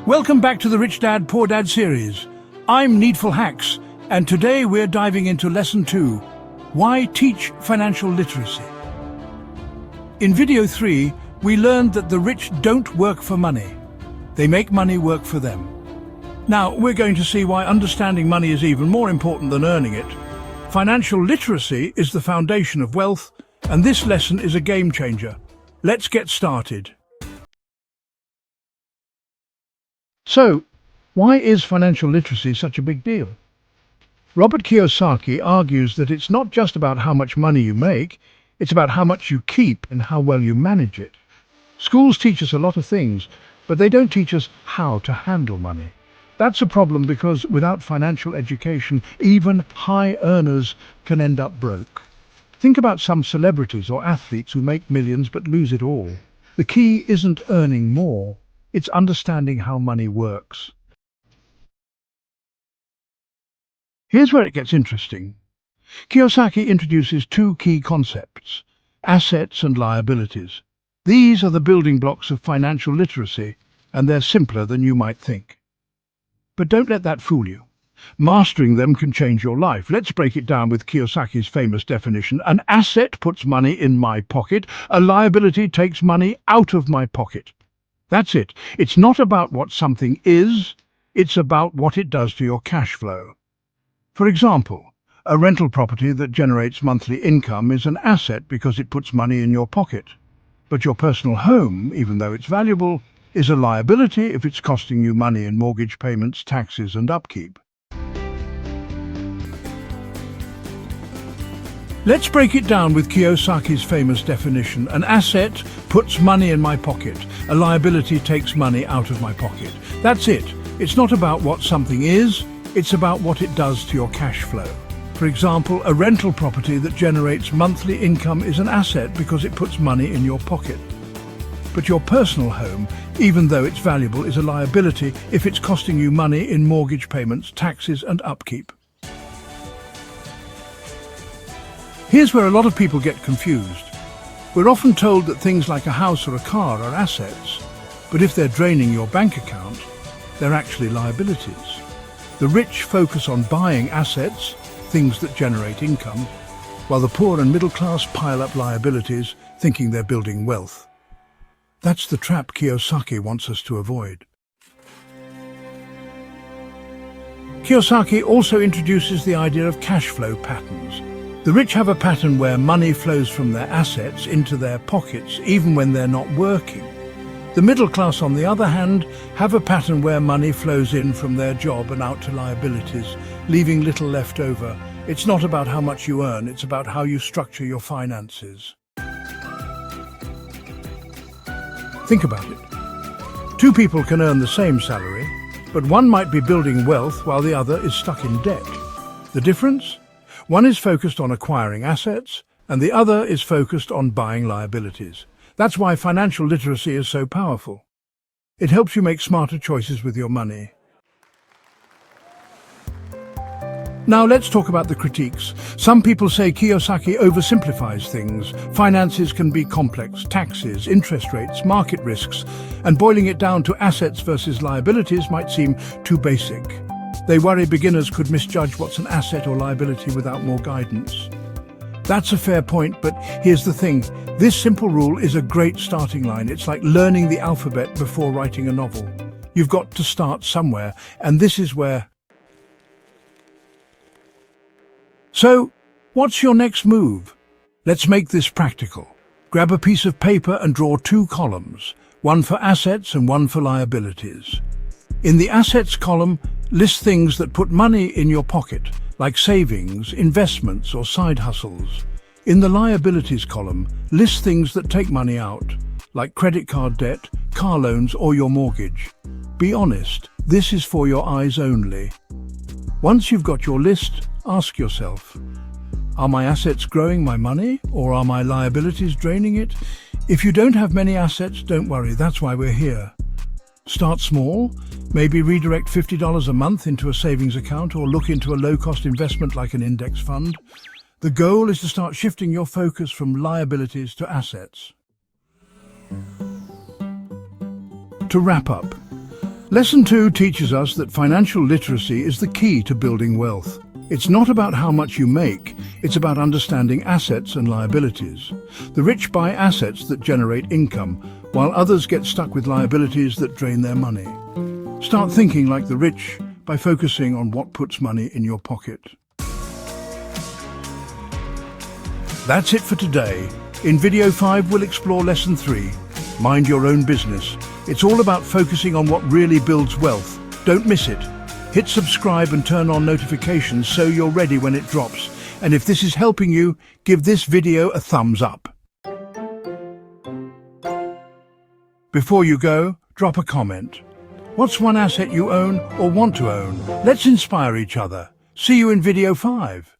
Welcome back to the Rich Dad, Poor Dad series. I'm Needful Hacks, and today we're diving into Lesson 2, Why Teach Financial Literacy. In Video 3, we learned that the rich don't work for money. They make money work for them. Now, we're going to see why understanding money is even more important than earning it. Financial literacy is the foundation of wealth, and this lesson is a game changer. Let's get started. So, why is financial literacy such a big deal? Robert Kiyosaki argues that it's not just about how much money you make, it's about how much you keep and how well you manage it. Schools teach us a lot of things, but they don't teach us how to handle money. That's a problem because without financial education, even high earners can end up broke. Think about some celebrities or athletes who make millions but lose it all. The key isn't earning more. It's understanding how money works. Here's where it gets interesting. Kiyosaki introduces two key concepts: assets and liabilities. These are the building blocks of financial literacy, and they're simpler than you might think. But don't let that fool you. Mastering them can change your life. Let's break it down with Kiyosaki's famous definition. An asset puts money in my pocket, a liability takes money out of my pocket. That's it. It's not about what something is, it's about what it does to your cash flow. For example, a rental property that generates monthly income is an asset because it puts money in your pocket. But your personal home, even though it's valuable, is a liability if it's costing you money in mortgage payments, taxes and upkeep. Let's break it down with Kiyosaki's famous definition. An asset puts money in my pocket. A liability takes money out of my pocket. That's it. It's not about what something is, it's about what it does to your cash flow. For example, a rental property that generates monthly income is an asset because it puts money in your pocket. But your personal home, even though it's valuable, is a liability if it's costing you money in mortgage payments, taxes and upkeep. Here's where a lot of people get confused. We're often told that things like a house or a car are assets, but if they're draining your bank account, they're actually liabilities. The rich focus on buying assets, things that generate income, while the poor and middle class pile up liabilities, thinking they're building wealth. That's the trap Kiyosaki wants us to avoid. Kiyosaki also introduces the idea of cash flow patterns. The rich have a pattern where money flows from their assets into their pockets even when they're not working. The middle class, on the other hand, have a pattern where money flows in from their job and out to liabilities, leaving little left over. It's not about how much you earn, it's about how you structure your finances. Think about it. Two people can earn the same salary, but one might be building wealth while the other is stuck in debt. The difference? One is focused on acquiring assets, and the other is focused on buying liabilities. That's why financial literacy is so powerful. It helps you make smarter choices with your money. Now let's talk about the critiques. Some people say Kiyosaki oversimplifies things. Finances can be complex: taxes, interest rates, market risks, and boiling it down to assets versus liabilities might seem too basic. They worry beginners could misjudge what's an asset or liability without more guidance. That's a fair point, but here's the thing. This simple rule is a great starting line. It's like learning the alphabet before writing a novel. You've got to start somewhere, and this is where... So, what's your next move? Let's make this practical. Grab a piece of paper and draw two columns, one for assets and one for liabilities. In the assets column, list things that put money in your pocket, like savings, investments or side hustles. In the liabilities column, list things that take money out, like credit card debt, car loans or your mortgage. Be honest, this is for your eyes only. Once you've got your list, ask yourself, are my assets growing my money or are my liabilities draining it? If you don't have many assets, don't worry, that's why we're here. Start small, maybe redirect $50 a month into a savings account or look into a low-cost investment like an index fund. The goal is to start shifting your focus from liabilities to assets. To wrap up, Lesson 2 teaches us that financial literacy is the key to building wealth. It's not about how much you make, it's about understanding assets and liabilities. The rich buy assets that generate income, while others get stuck with liabilities that drain their money. Start thinking like the rich by focusing on what puts money in your pocket. That's it for today. In video 5, we'll explore lesson 3, mind your own business. It's all about focusing on what really builds wealth. Don't miss it. Hit subscribe and turn on notifications so you're ready when it drops. And if this is helping you, give this video a thumbs up. Before you go, drop a comment. What's one asset you own or want to own? Let's inspire each other. See you in video 5.